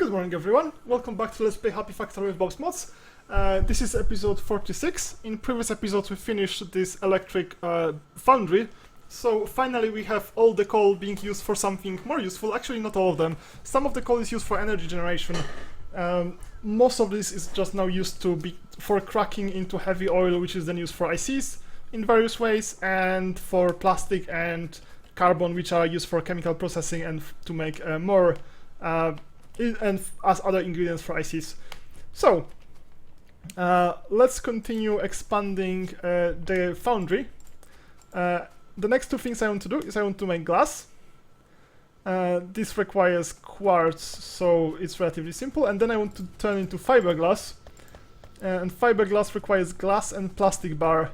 Good morning everyone, welcome back to Let's Play Happy Factorio with Bob's Mods. This is episode 46. In previous episodes we finished this electric foundry. So finally we have all the coal being used for something more useful. Actually not all of them. Some of the coal is used for energy generation. Most of this is just now used for cracking into heavy oil, which is then used for ICs in various ways, and for plastic and carbon, which are used for chemical processing and to make more and as other ingredients for ICs. So let's continue expanding the foundry. The next two things I want to do is I want to make glass. This requires quartz, so it's relatively simple, and then I want to turn into fiberglass, and fiberglass requires glass and plastic bar.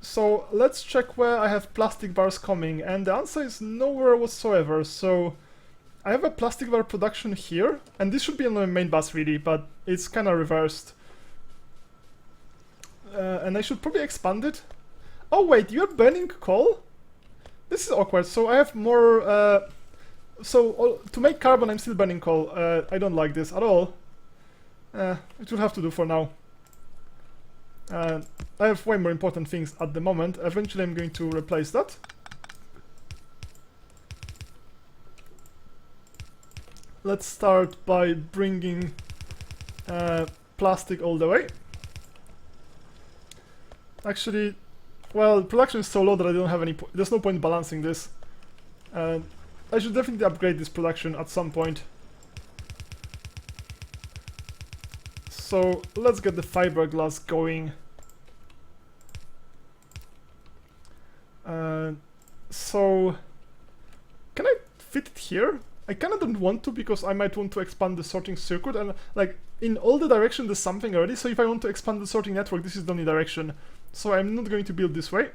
So let's check where I have plastic bars coming, and the answer is nowhere whatsoever. So I have a plastic bar production here, and this should be on my main bus really, but it's kind of reversed. And I should probably expand it. Oh wait, you're burning coal? This is awkward. So I have more... to make carbon I'm still burning coal. I don't like this at all. It will have to do for now. I have way more important things at the moment. Eventually I'm going to replace that. Let's start by bringing plastic all the way. Actually, well, production is so low that I don't have any there's no point balancing this. I should definitely upgrade this production at some point. So let's get the fiberglass going. So can I fit it here? I kind of don't want to, because I might want to expand the sorting circuit, and like in all the direction there's something already, so if I want to expand the sorting network, this is the only direction. So I'm not going to build this way.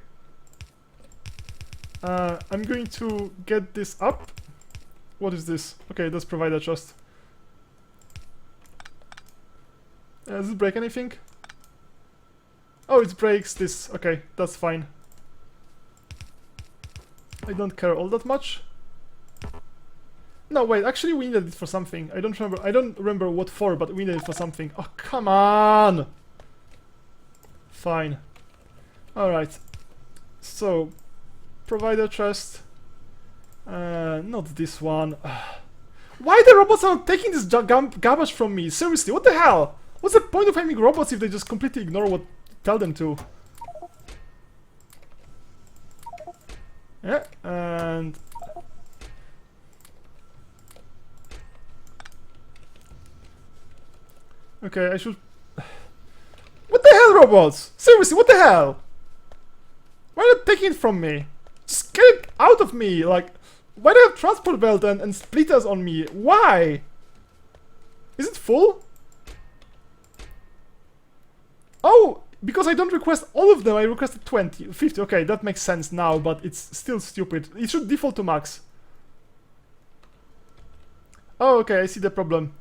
I'm going to get this up. What is this? Okay, that's provider trust. Does it break anything? Oh, it breaks this. Okay, that's fine. I don't care all that much. No, wait, actually we needed it for something. I don't remember what for, but we needed it for something. Oh, come on! Fine. Alright. So, provider trust. Not this one. Why the robots are taking this garbage from me? Seriously, what the hell? What's the point of having robots if they just completely ignore what you tell them to? Yeah, and... okay, I should... What the hell, robots? Seriously, what the hell? Why are you taking it from me? Just get it out of me! Like, why do I have transport belt and splitters on me? Why? Is it full? Oh, because I don't request all of them, I requested 20, 50. Okay, that makes sense now, but it's still stupid. It should default to max. Oh, okay, I see the problem.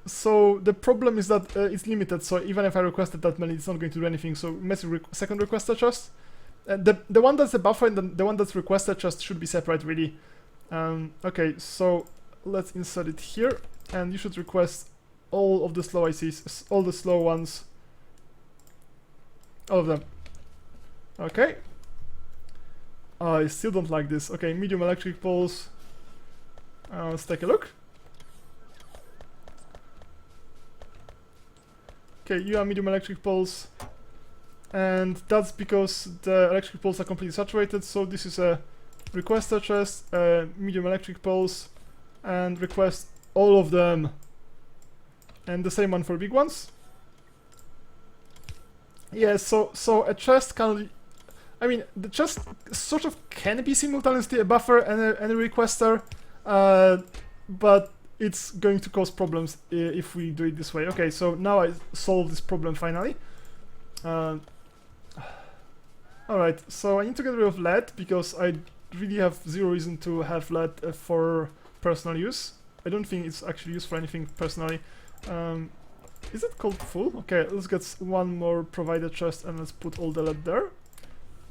So the problem is that it's limited, so even if I requested that many, it's not going to do anything. So message second requester trust. The one that's a buffer and the one that's requester trust should be separate, really. Okay, so let's insert it here, and you should request all of the slow ICs, all the slow ones, all of them. Okay. I still don't like this. Okay, medium electric poles. Let's take a look. Okay, you are medium electric poles, and that's because the electric poles are completely saturated. So this is a requester trust, medium electric poles, and request all of them, and the same one for big ones. Yeah, so a chest can, I mean, the chest sort of can be simultaneously a buffer and a requester, but it's going to cause problems if we do it this way. Okay, so now I solved this problem finally. Alright, so I need to get rid of lead, because I really have zero reason to have lead for personal use. I don't think it's actually used for anything personally. Is it called full? Okay, let's get one more provider chest and let's put all the lead there.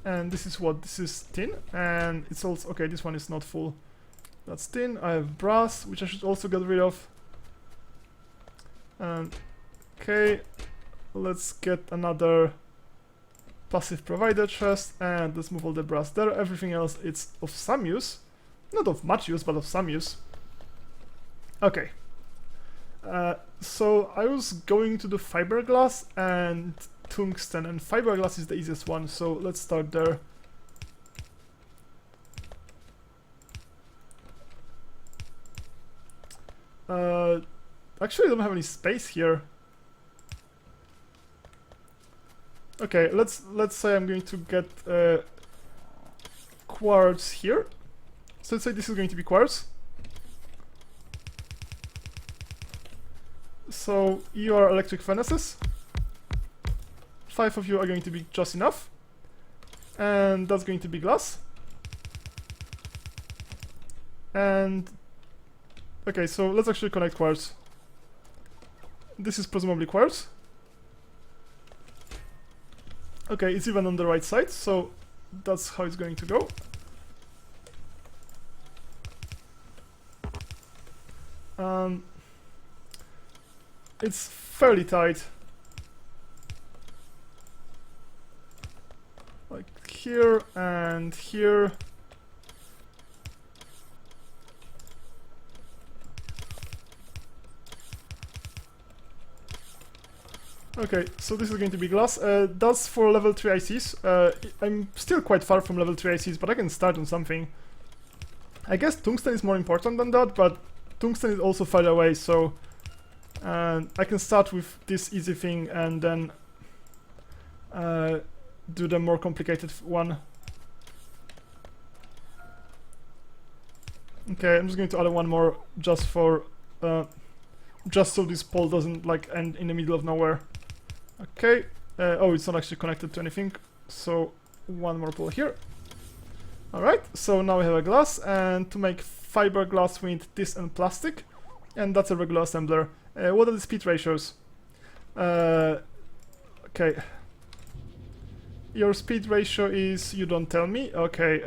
And this is what? This is tin, and it's also... okay, this one is not full. That's tin. I have brass, which I should also get rid of. And okay, let's get another passive provider chest, and let's move all the brass there. Everything else, it's of some use. Not of much use, but of some use. Okay. So I was going to do fiberglass and tungsten, and fiberglass is the easiest one, so let's start there. Actually I don't have any space here. Okay, let's say I'm going to get quartz here. So let's say this is going to be quartz. So you are electric furnaces. 5 of you are going to be just enough. And that's going to be glass. And okay, so let's actually connect quartz. This is presumably quartz. Okay, it's even on the right side, so that's how it's going to go. It's fairly tight. Like here and here. Okay, so this is going to be glass. That's for level 3 ICs. I'm still quite far from level 3 ICs, but I can start on something. I guess tungsten is more important than that, but tungsten is also far away, so I can start with this easy thing and then do the more complicated one. Okay, I'm just going to add one more just for just so this pole doesn't like end in the middle of nowhere. Okay, oh, it's not actually connected to anything, so one more pole here. Alright, so now we have a glass, and to make fiberglass we need this and plastic, and that's a regular assembler. What are the speed ratios? Okay. Your speed ratio is, you don't tell me, okay.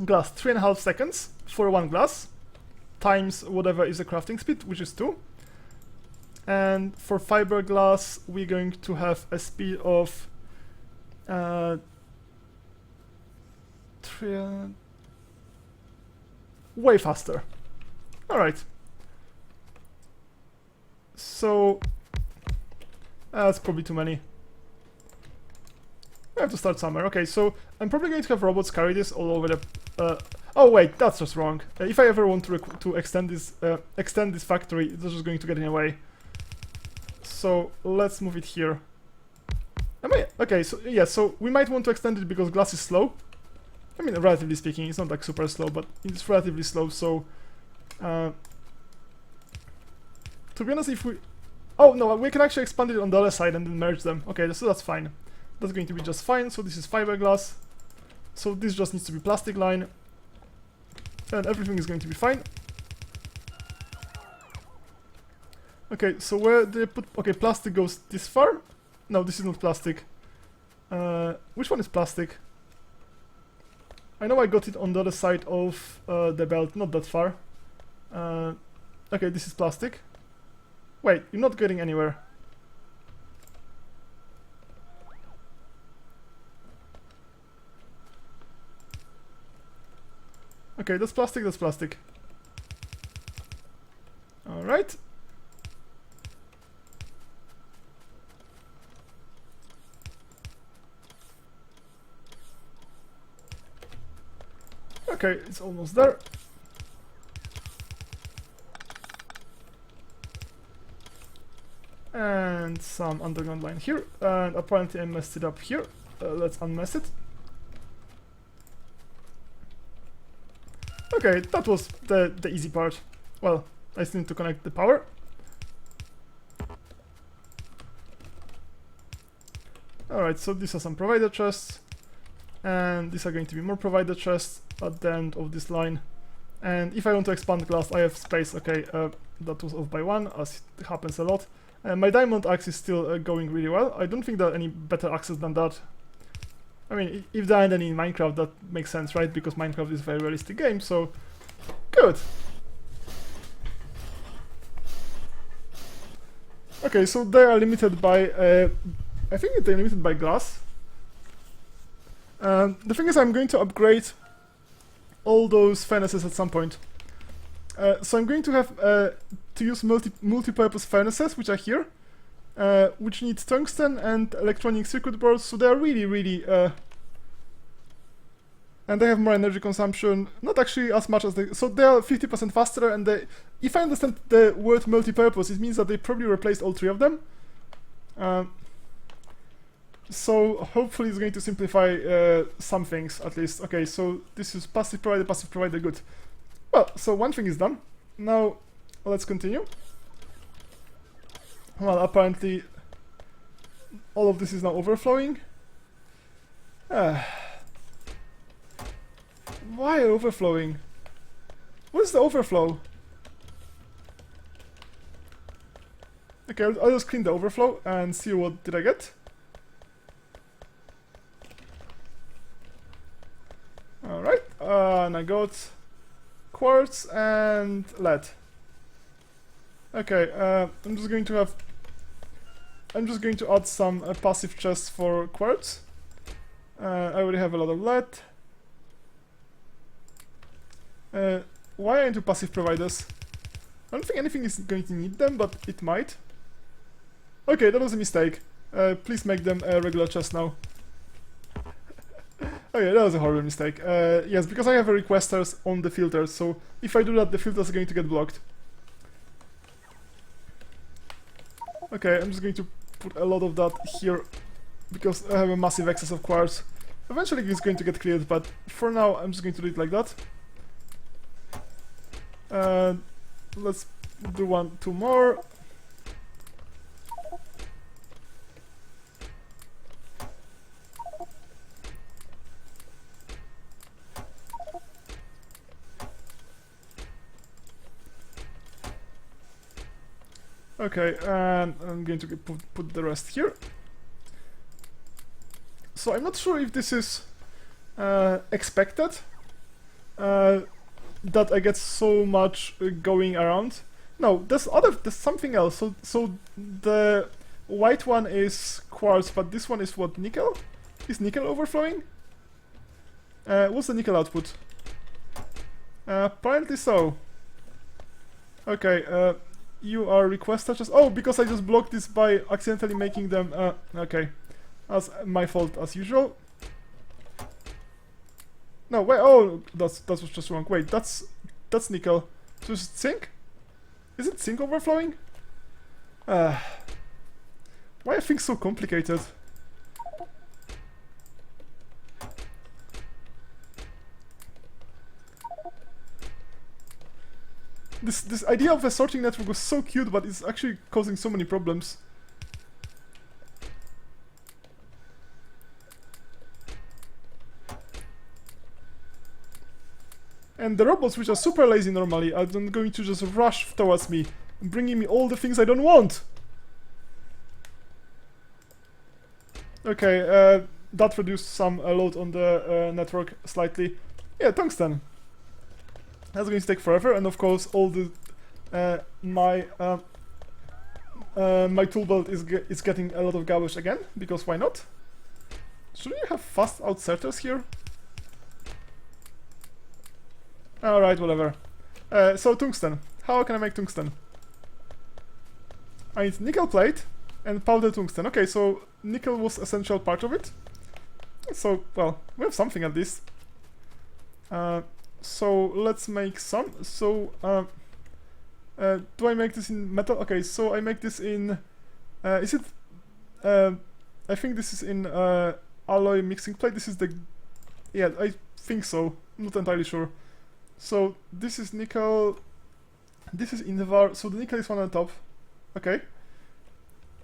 Glass, 3.5 seconds for one glass, times whatever is the crafting speed, which is 2. And for fiberglass, we're going to have a speed of 3, way faster. Alright. So that's probably too many. I have to start somewhere. Okay, so I'm probably going to have robots carry this all over the... oh wait, that's just wrong. If I ever want to extend this factory, it's just going to get in the way. So let's move it here. Okay, so yeah, so we might want to extend it because glass is slow. I mean, relatively speaking, it's not like super slow, but it's relatively slow, so... to be honest, if we... Oh, no, we can actually expand it on the other side and then merge them. Okay, so that's fine. That's going to be just fine, so this is fiberglass. So this just needs to be plastic line. And everything is going to be fine. Okay, so where did I put... Okay, plastic goes this far. No, this is not plastic. Which one is plastic? I know I got it on the other side of the belt, not that far. Okay, this is plastic. Wait, you're not getting anywhere. Okay, that's plastic, that's plastic. Alright. Okay, it's almost there. And some underground line here. And apparently I messed it up here. Let's unmess it. Okay, that was the easy part. Well, I still need to connect the power. Alright, so these are some provider chests. And these are going to be more provider chests at the end of this line. And if I want to expand glass, I have space. Okay, that was off by 1, as it happens a lot. My diamond axe is still going really well. I don't think there are any better axes than that. I mean, if there aren't any in Minecraft, that makes sense, right? Because Minecraft is a very realistic game, so good. Okay, so they are limited by, I think they're limited by glass. The thing is, I'm going to upgrade all those furnaces at some point. So I'm going to have to use multi-purpose furnaces, which are here, which need tungsten and electronic circuit boards. So they are really, and they have more energy consumption. Not actually as much as they. So they are 50% faster, and they, if I understand the word multi-purpose, it means that they probably replaced all three of them. So hopefully it's going to simplify some things at least. Okay, so this is passive provider, good. Well, so one thing is done. Now let's continue. Well, apparently all of this is now overflowing. Why overflowing? What is the overflow? Okay, I'll just clean the overflow and see what did I get. Alright, and I got quartz and lead. Okay, I'm just going to add some passive chests for quartz. I already have a lot of lead. Why aren't you passive providers? I don't think anything is going to need them, but it might. Okay, that was a mistake. Please make them a regular chest now. Okay, that was a horrible mistake. Yes, because I have requesters on the filters, so if I do that, the filters are going to get blocked. Okay, I'm just going to put a lot of that here, because I have a massive excess of quartz. Eventually it's going to get cleared, but for now I'm just going to do it like that. Let's do two more. Okay, and I'm going to put the rest here. So I'm not sure if this is expected, that I get so much going around. No, there's something else. So the white one is quartz, but this one is what, nickel? Is nickel overflowing? What's the nickel output? Apparently so. Okay, you are request touches. Oh, because I just blocked this by accidentally making them. Okay, that's my fault as usual. No, wait. Oh, that was just wrong. Wait, that's nickel. So is it zinc? Is it zinc overflowing? Why are things so complicated? This idea of a sorting network was so cute, but it's actually causing so many problems. And the robots, which are super lazy normally, are then going to just rush towards me, bringing me all the things I don't want. Okay, that reduced some load on the network slightly. Yeah, tungsten. That's going to take forever, and of course, all the my tool belt is getting a lot of garbage again, because why not? Shouldn't you have fast outserters here? Alright, whatever. So tungsten. How can I make tungsten? I need nickel plate and powdered tungsten. Okay, so nickel was essential part of it. So, well, we have something at least. So let's make some. So, do I make this in metal? Okay, so I make this in. Is it? I think this is in alloy mixing plate. This is the. Yeah, I think so. I'm not entirely sure. So this is nickel. This is Invar. So the nickel is one on top. Okay.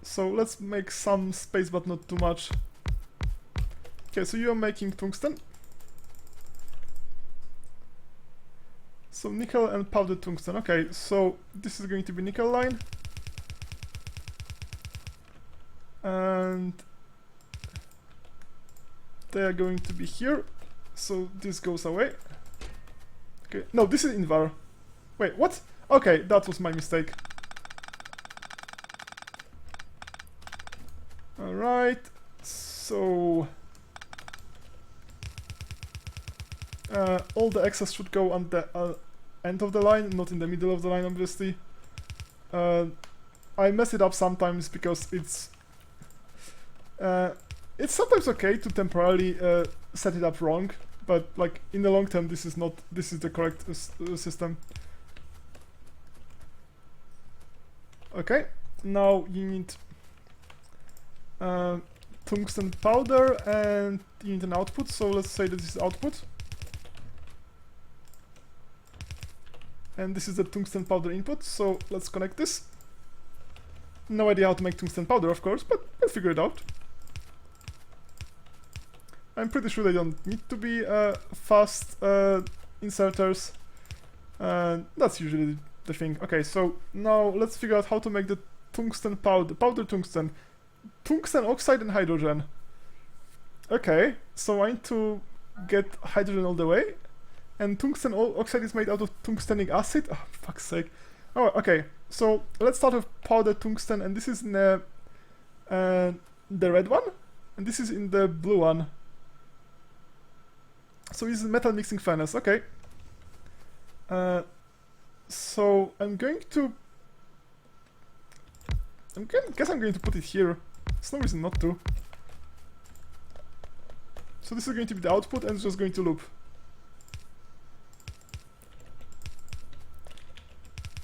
So let's make some space, but not too much. Okay, so you are making tungsten. So nickel and powdered tungsten. Okay, so this is going to be nickel line. And they are going to be here. So this goes away. Okay, no, this is invar. Wait, what? Okay, that was my mistake. Alright, so all the excess should go on the end of the line, not in the middle of the line, obviously. I mess it up sometimes because it's sometimes okay to temporarily set it up wrong, but like in the long term, this is the correct system. Okay, now you need tungsten powder and you need an output, so let's say that this is output. And this is the tungsten powder input, so let's connect this. No idea how to make tungsten powder, of course, but we'll figure it out. I'm pretty sure they don't need to be fast inserters. That's usually the thing. Okay, so now let's figure out how to make the tungsten powder tungsten. Tungsten oxide and hydrogen. Okay, so I need to get hydrogen all the way. And tungsten oxide is made out of tungstenic acid. Oh, fuck's sake. Oh, okay. So let's start with powder tungsten, and this is in the red one, and this is in the blue one. So this is metal mixing furnace. Okay. So I'm going to put it here. There's no reason not to. So this is going to be the output, and it's just going to loop.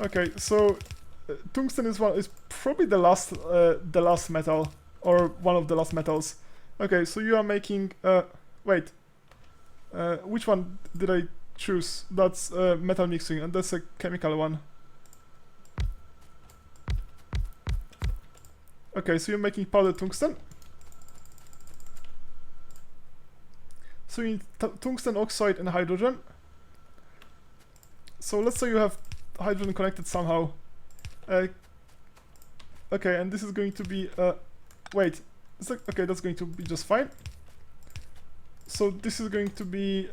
Okay, so tungsten is probably the last metal, or one of the last metals. Okay, so you are making wait, which one did I choose? That's metal mixing, and that's a chemical one. Okay, so you're making powder tungsten. So you need tungsten oxide and hydrogen. So let's say you have hydrogen connected somehow. Okay, and this is going to be wait. Okay, that's going to be just fine. So this is going to be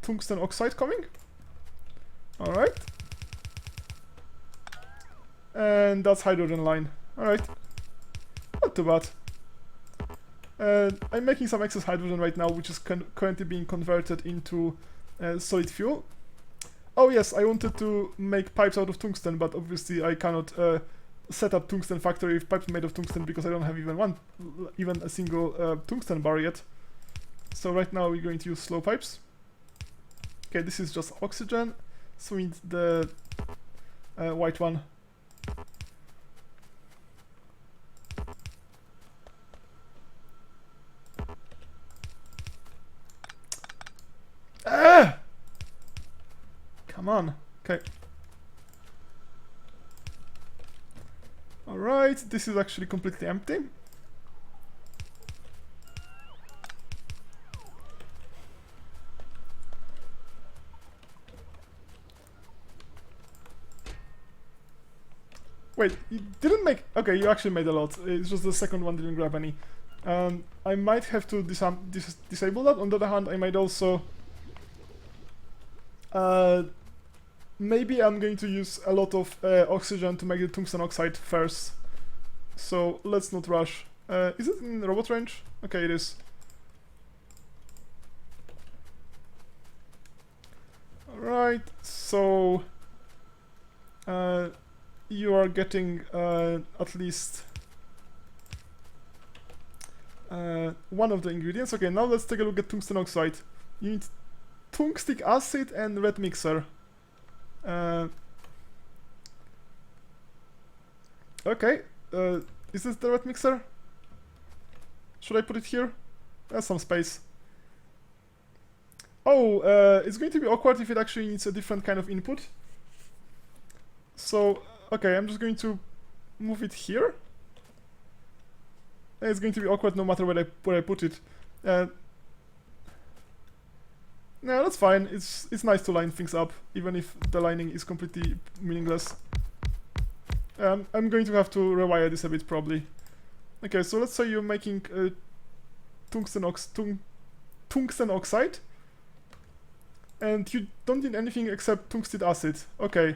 tungsten oxide coming. All right, and that's hydrogen line. All right, not too bad. I'm making some excess hydrogen right now, which is currently being converted into solid fuel. Oh yes, I wanted to make pipes out of tungsten, but obviously I cannot set up tungsten factory with pipes made of tungsten because I don't have even a single tungsten bar yet. So right now we're going to use slow pipes. Okay, this is just oxygen, so we need the white one. Ah! Come on. Okay. Alright, this is actually completely empty. Wait, you didn't make... Okay, you actually made a lot. It's just the second one didn't grab any. I might have to disable that. On the other hand, I might also... maybe I'm going to use a lot of oxygen to make the tungsten oxide first. So let's not rush. Is it in robot range? Okay, it is. Alright, so you are getting at least one of the ingredients. Okay, now let's take a look at tungsten oxide. You need tungstic acid and red mixer. Okay, is this the red mixer? Should I put it here? There's some space. Oh, it's going to be awkward if it actually needs a different kind of input. So, okay, I'm just going to move it here. It's going to be awkward no matter where I put it. No, that's fine. It's nice to line things up, even if the lining is completely meaningless. I'm going to have to rewire this a bit, probably. Okay, so let's say you're making tungsten tungsten oxide. And you don't need anything except tungsten acid. Okay.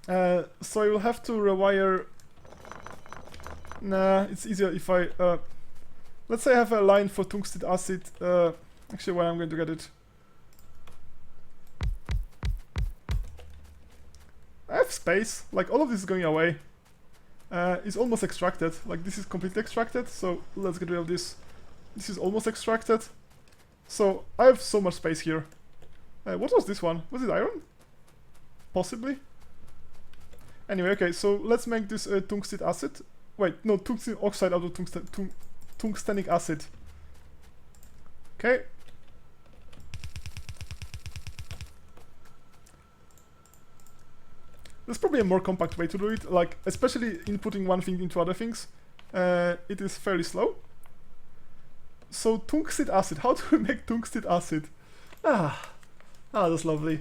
So you'll have to rewire... Nah, it's easier if I... let's say I have a line for tungsten acid. Actually, where I'm going to get it. I have space. Like, all of this is going away. It's almost extracted. Like, this is completely extracted. So let's get rid of this. This is almost extracted. So I have so much space here. What was this one? Was it iron? Possibly. Anyway, okay, so let's make this tungsten acid. Wait, no, tungsten oxide out of tungstenic acid. Okay. There's probably a more compact way to do it, like, especially inputting one thing into other things. It is fairly slow. So, tungsten acid. How do we make tungsten acid? That's lovely.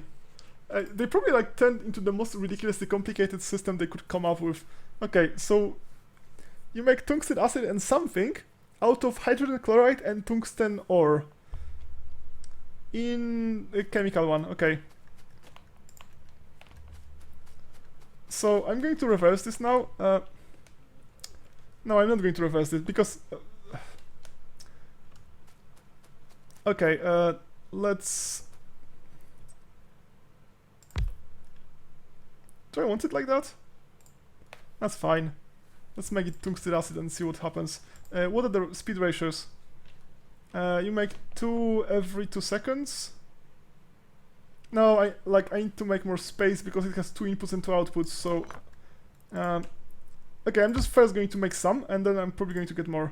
They probably, like, turned into the most ridiculously complicated system they could come up with. Okay, so you make tungsten acid and something out of hydrogen chloride and tungsten ore. In a chemical one, okay. So I'm going to reverse this now. No, I'm not going to reverse this because... okay, let's... Do I want it like that? That's fine. Let's make it tungsten acid and see what happens. What are the speed ratios? You make 2 every 2 seconds. No, I need to make more space because it has 2 inputs and 2 outputs, so... okay, I'm just first going to make some, and then I'm probably going to get more.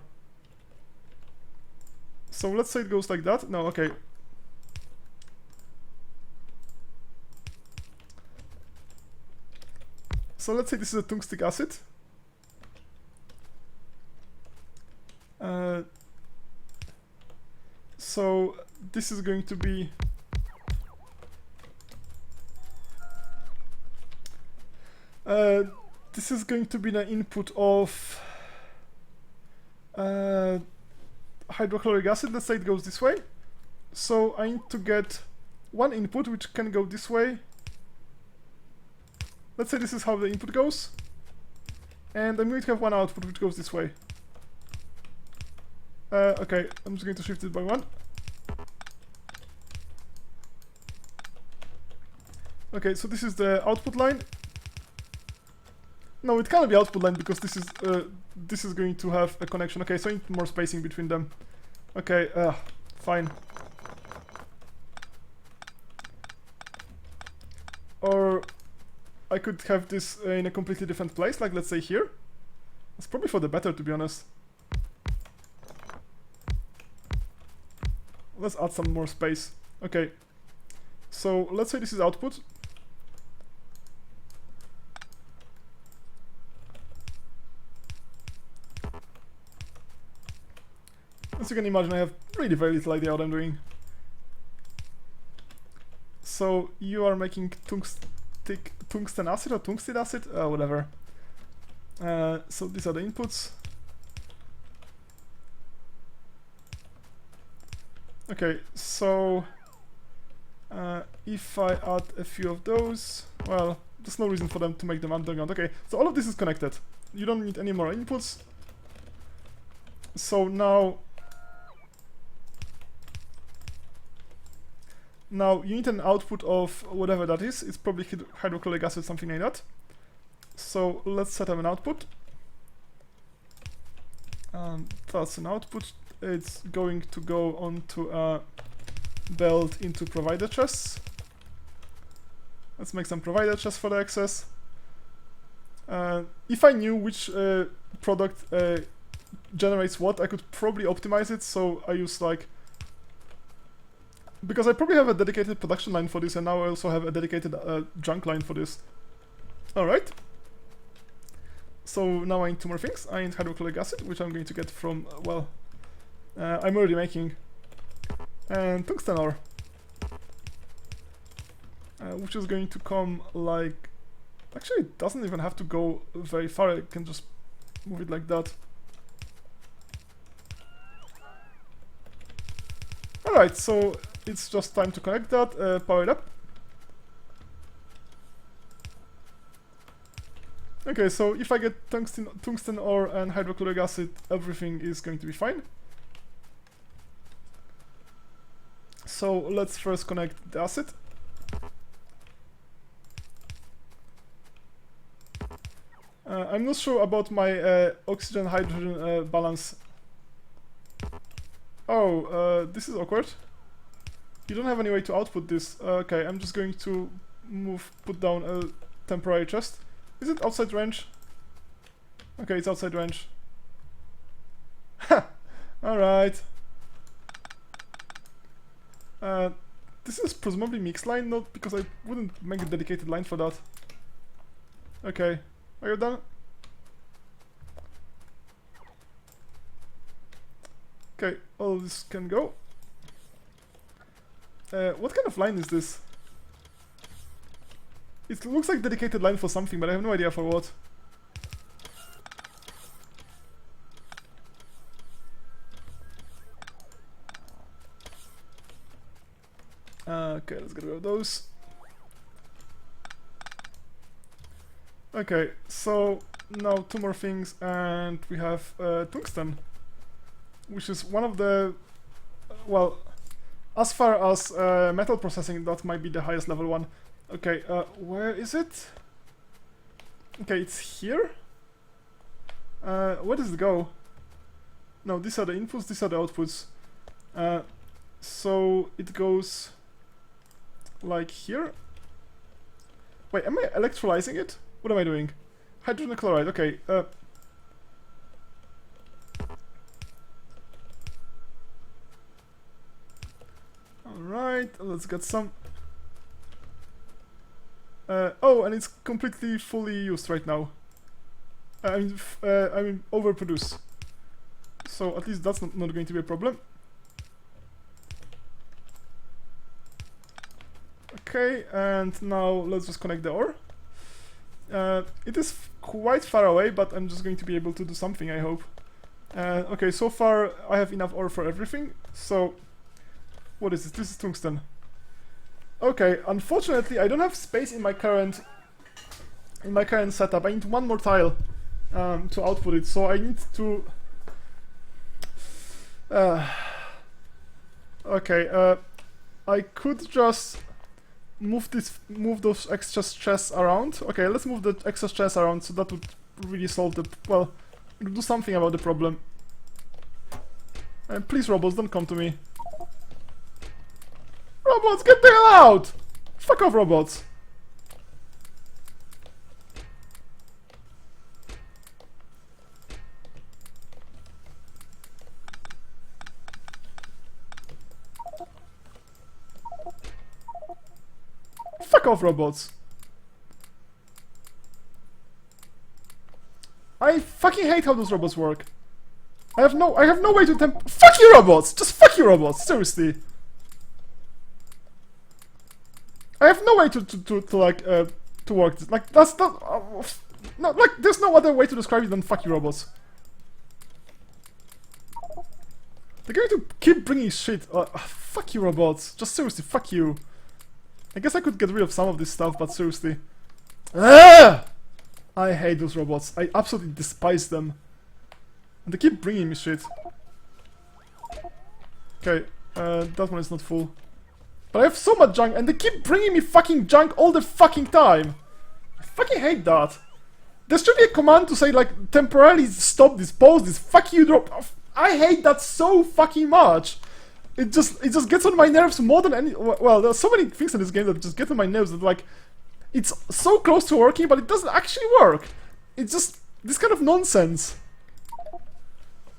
So let's say it goes like that. No, okay. So let's say this is a tungstic acid. So this is going to be... this is going to be the input of hydrochloric acid. Let's say it goes this way. So I need to get one input which can go this way. Let's say this is how the input goes. And I'm going to have one output which goes this way. Okay, I'm just going to shift it by 1. Okay, so this is the output line. No, it cannot be output line because this is going to have a connection. Okay, so I need more spacing between them. Okay, fine. Or I could have this in a completely different place, like let's say here. It's probably for the better, to be honest. Let's add some more space. Okay, so let's say this is output. As you can imagine, I have really very little idea what I'm doing. So you are making tungsten acid or tungsten acid? Whatever. So these are the inputs. Okay, so if I add a few of those, well, there's no reason for them to make them underground. Okay, so all of this is connected. You don't need any more inputs. So now you need an output of whatever that is. It's probably hydrochloric acid, something like that. So let's set up an output. That's an output. It's going to go onto a belt into provider chests. Let's make some provider chests for the access. If I knew which product generates what, I could probably optimize it. So I use like... Because I probably have a dedicated production line for this, and now I also have a dedicated junk line for this. Alright. So now I need 2 more things. I need hydrochloric acid, which I'm going to get from, well, I'm already making. And tungsten ore. Which is going to come like... Actually, it doesn't even have to go very far. I can just move it like that. Alright, so it's just time to connect that, power it up. Okay, so if I get tungsten ore and hydrochloric acid, everything is going to be fine. So let's first connect the acid. I'm not sure about my oxygen-hydrogen balance. Oh, this is awkward. You don't have any way to output this. Okay, I'm just going to put down a temporary chest. Is it outside range? Okay, it's outside range. Ha! Alright. This is presumably mixed line, not because I wouldn't make a dedicated line for that. Okay, are you done? Okay, all of this can go. What kind of line is this? It looks like dedicated line for something, but I have no idea for what. Okay, let's get rid of those. Okay, so now two more things, and we have tungsten, which is one of the, well, as far as metal processing, that might be the highest level one. Okay, where is it? Okay, it's here. Where does it go? No, these are the inputs, these are the outputs. So it goes like here. Wait, am I electrolyzing it? What am I doing? Hydrogen chloride, okay. Alright, let's get some. Oh, and it's completely fully used right now. I mean, overproduced. So at least that's not going to be a problem. Okay, and now let's just connect the ore. It is quite far away, but I'm just going to be able to do something, I hope. Okay, so far I have enough ore for everything. So, what is this? This is tungsten. Okay, unfortunately I don't have space in my current setup. I need one more tile to output it, so I need to. Okay, I could just move those extra chests around. Okay, let's move the extra chests around, so that would really solve the, well, it would do something about the problem. And please, robots, don't come to me. Robots, get the hell out! Fuck off, robots. Fuck off, robots. I fucking hate how those robots work. I have no way to fuck you, robots! Just fuck you, robots! Seriously. I have no way to work this. Like, that's not no, like, there's no other way to describe it than fuck you, robots. They're going to keep bringing shit. Fuck you, robots. Just seriously, fuck you. I guess I could get rid of some of this stuff, but seriously. Ah! I hate those robots. I absolutely despise them. And they keep bringing me shit. Okay, that one is not full. But I have so much junk, and they keep bringing me fucking junk all the fucking time. I fucking hate that. There should be a command to say, like, temporarily stop this, pause this, fuck you, drop. I hate that so fucking much. It just gets on my nerves more than any. Well, there's so many things in this game that just get on my nerves that, like, it's so close to working, but it doesn't actually work. It's just this kind of nonsense.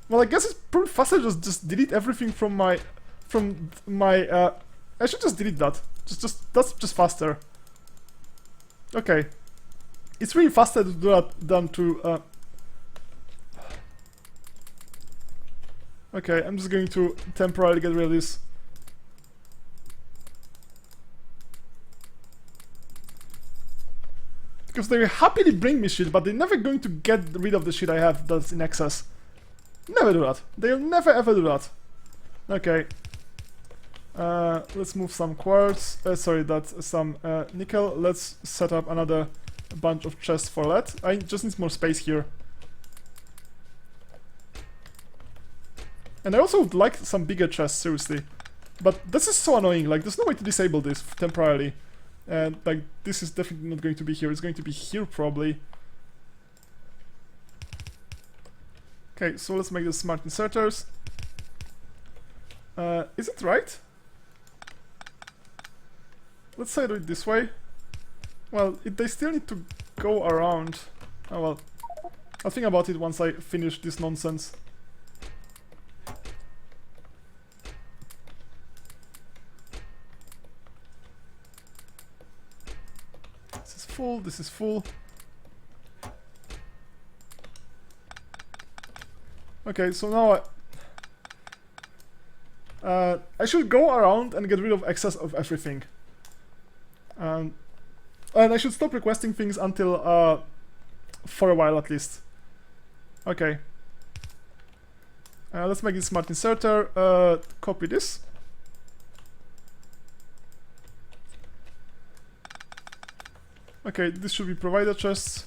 Well, I guess it's probably faster just delete everything from my I should just delete that. That's just faster. Okay. It's really faster to do that than to Okay, I'm just going to temporarily get rid of this. Because they happily bring me shit, but they're never going to get rid of the shit I have that's in excess. Never do that. They'll never ever do that. Okay. Let's move some quartz. Sorry, that's some nickel. Let's set up another bunch of chests for that. I just need more space here. And I also would like some bigger chests, seriously. But this is so annoying, like there's no way to disable this temporarily. And like this is definitely not going to be here, it's going to be here probably. Okay, so let's make the smart inserters. Is it right? Let's say do it this way. Well, they still need to go around. Oh well, I'll think about it once I finish this nonsense. This is full, this is full. Okay, so now I should go around and get rid of excess of everything. And I should stop requesting things until, for a while at least. Okay. Let's make this smart inserter, copy this. Okay, this should be provider chests.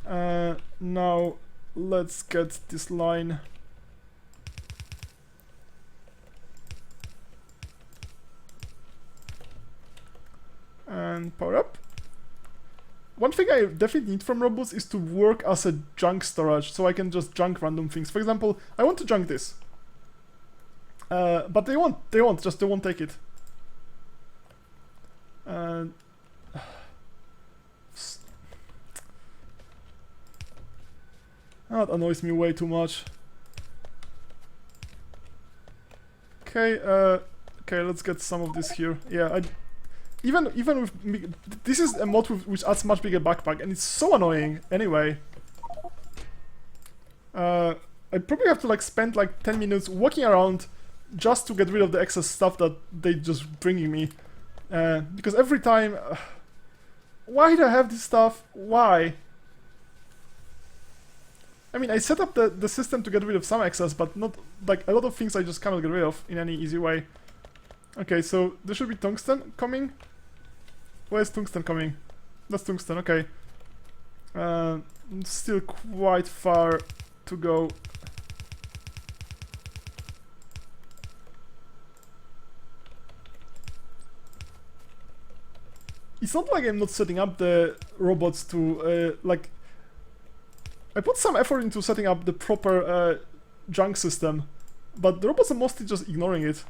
Now, let's get this line. And power up. One thing I definitely need from robots is to work as a junk storage, so I can just junk random things. For example, I want to junk this. But they won't take it. That annoys me way too much. Okay, okay, let's get some of this here. Yeah, even with me, this is a mod which adds much bigger backpack, and it's so annoying. Anyway, I probably have to like spend like 10 minutes walking around just to get rid of the excess stuff that they just bringing me. Because every time, why do I have this stuff? Why? I mean, I set up the system to get rid of some excess, but not like a lot of things I just cannot get rid of in any easy way. Okay, so there should be tungsten coming. Where's tungsten coming? That's tungsten, okay. Still quite far to go. It's not like I'm not setting up the robots to, like... I put some effort into setting up the proper junk system, but the robots are mostly just ignoring it.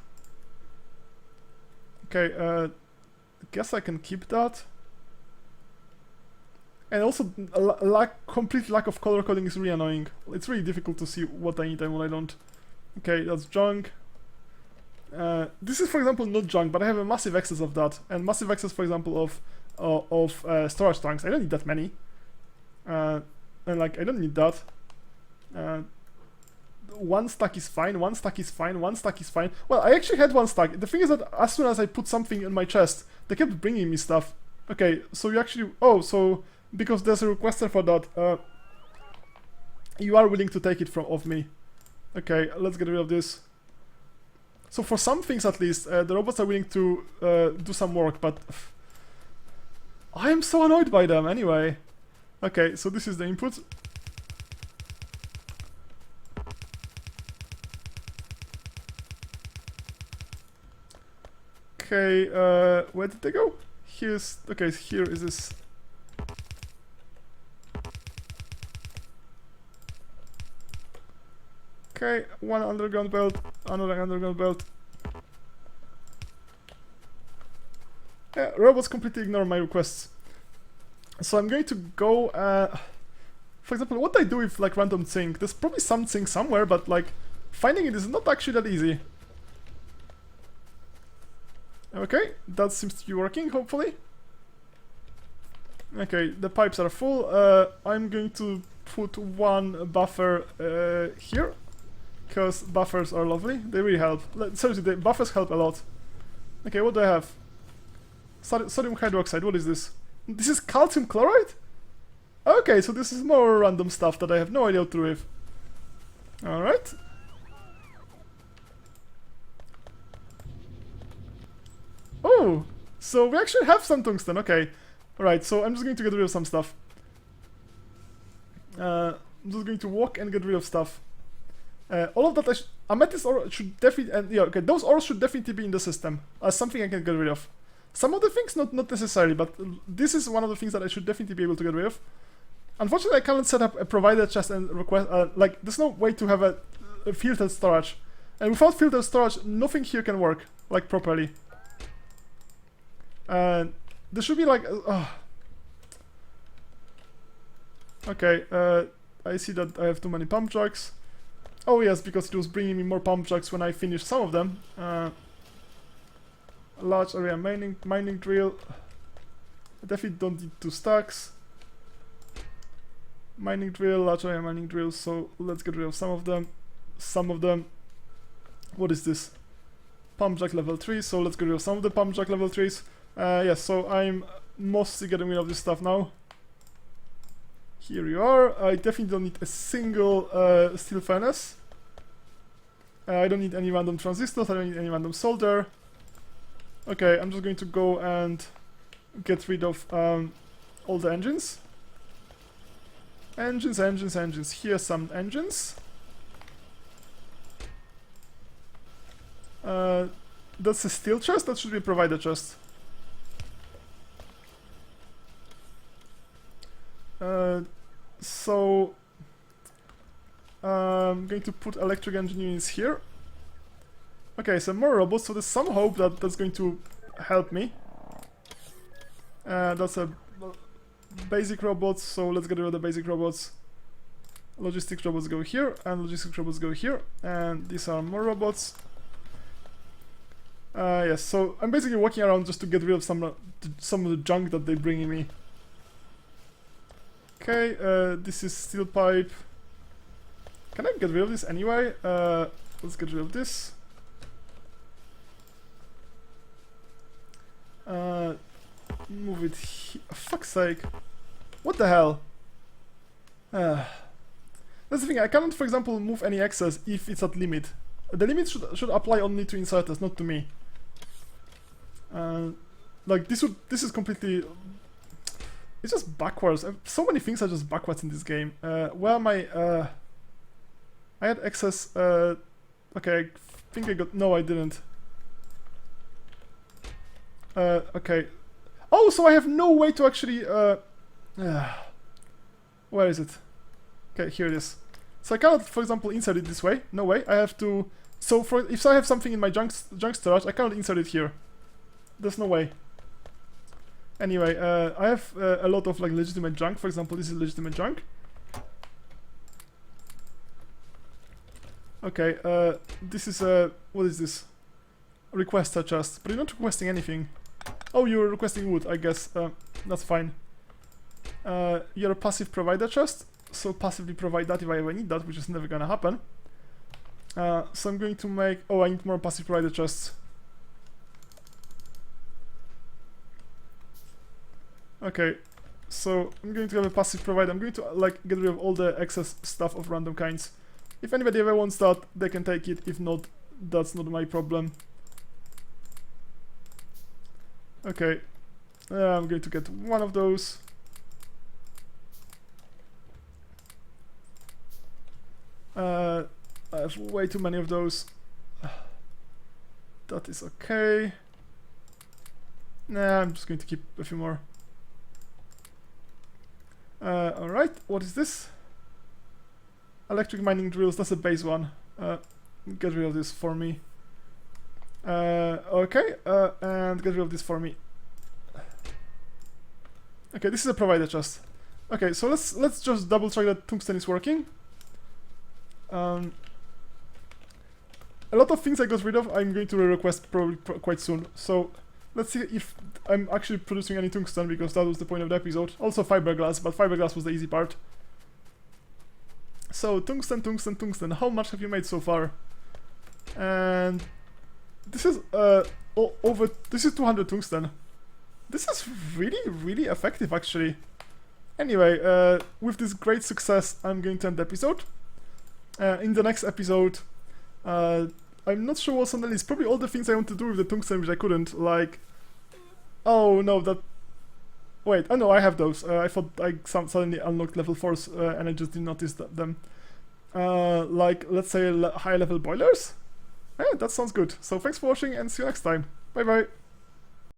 Okay, I guess I can keep that. And also, complete lack of color coding is really annoying. It's really difficult to see what I need and what I don't. Okay, that's junk. This is, for example, not junk, but I have a massive excess of that, and massive excess, for example, of storage tanks. I don't need that many. And like, I don't need that. One stack is fine, one stack is fine, one stack is fine. Well, I actually had one stack. The thing is that as soon as I put something in my chest, they kept bringing me stuff. Okay, so you actually... Oh, so because there's a requester for that, you are willing to take it off me. Okay, let's get rid of this. So for some things at least, the robots are willing to do some work, but... I am so annoyed by them anyway. Okay, so this is the input. Okay, where did they go? Here's... Okay, here is this... Okay, one underground belt, another underground belt. Yeah, robots completely ignore my requests. So I'm going to go, for example, what do I do with like random zinc? There's probably some zinc somewhere, but like finding it is not actually that easy. Okay, that seems to be working, hopefully. Okay, the pipes are full. I'm going to put one buffer here, because buffers are lovely. They really help. Seriously, the buffers help a lot. Okay, what do I have? Sodium hydroxide, what is this? This is calcium chloride? Okay, so this is more random stuff that I have no idea what to do with. Alright. Oh! So we actually have some tungsten, okay. Alright, so I'm just going to get rid of some stuff. I'm just going to walk and get rid of stuff. All of that, amethyst ore should definitely, and yeah, okay, those ores should definitely be in the system. Something I can get rid of. Some of the things, not necessarily, but this is one of the things that I should definitely be able to get rid of. Unfortunately, I cannot set up a provider chest and request, like, there's no way to have a filtered storage. And without filtered storage, nothing here can work, like, properly. There should be, like, okay, I see that I have too many pump jacks. Oh yes, because it was bringing me more pump jacks when I finished some of them. Large area mining drill. I definitely don't need 2 stacks. Mining drill, large area mining drill, so let's get rid of some of them. What is this? Pump jack level 3, so let's get rid of some of the pump jack level 3s. Yes, so I'm mostly getting rid of this stuff now. Here you are. I definitely don't need a single steel furnace. I don't need any random transistors, I don't need any random solder. Okay, I'm just going to go and get rid of all the engines. Engines. Here's some engines. That's a steel chest, that should be a provider chest. So I'm going to put electric engineers here. Okay, so more robots, so there's some hope that that's going to help me. That's a basic robots, so let's get rid of the basic robots. Logistics robots go here, and logistics robots go here, and these are more robots. Yes, so I'm basically walking around just to get rid of some of the junk that they're bringing me. Okay, this is steel pipe. Can I get rid of this anyway? Let's get rid of this. Move it here. Fuck's sake. What the hell? That's the thing, I cannot, for example, move any excess if it's at limit. The limit should apply only to inserters, not to me. Like, this is completely... It's just backwards. So many things are just backwards in this game. Where am I? I had excess... okay, I think I got... No, I didn't. Okay. Oh, so I have no way to actually... where is it? Okay, here it is. So I cannot, for example, insert it this way. No way. I have to... So if I have something in my junk storage, I cannot insert it here. There's no way. Anyway, I have a lot of like legitimate junk. For example, this is legitimate junk. Okay, this is a... What is this? Requester chest. But you're not requesting anything. Oh, you're requesting wood, I guess. That's fine. You're a passive provider chest. So passively provide that if I ever need that, which is never gonna happen. So I'm going to make... Oh, I need more passive provider chests. Okay, so I'm going to have a passive provider. I'm going to like get rid of all the excess stuff of random kinds. If anybody ever wants that, they can take it. If not, that's not my problem. Okay, I'm going to get one of those. I have way too many of those. That is okay. Nah, I'm just going to keep a few more. Alright, what is this? Electric mining drills, that's a base one. Get rid of this for me. Okay, and get rid of this for me. Okay, this is a provider chest. Okay, so let's just double check that tungsten is working. A lot of things I got rid of, I'm going to request probably quite soon. So let's see if I'm actually producing any tungsten, because that was the point of the episode. Also fiberglass, but fiberglass was the easy part. So tungsten. How much have you made so far? And this is this is 200 tungsten. This is really effective actually. Anyway, with this great success, I'm going to end the episode. In the next episode, I'm not sure what's on the list. Probably all the things I want to do with the tungsten which I couldn't, like Oh no, that... Wait, oh no, I have those. I thought I suddenly unlocked level 4s and I just didn't notice them. Like, let's say high level boilers? Yeah, that sounds good. So thanks for watching and see you next time. Bye bye.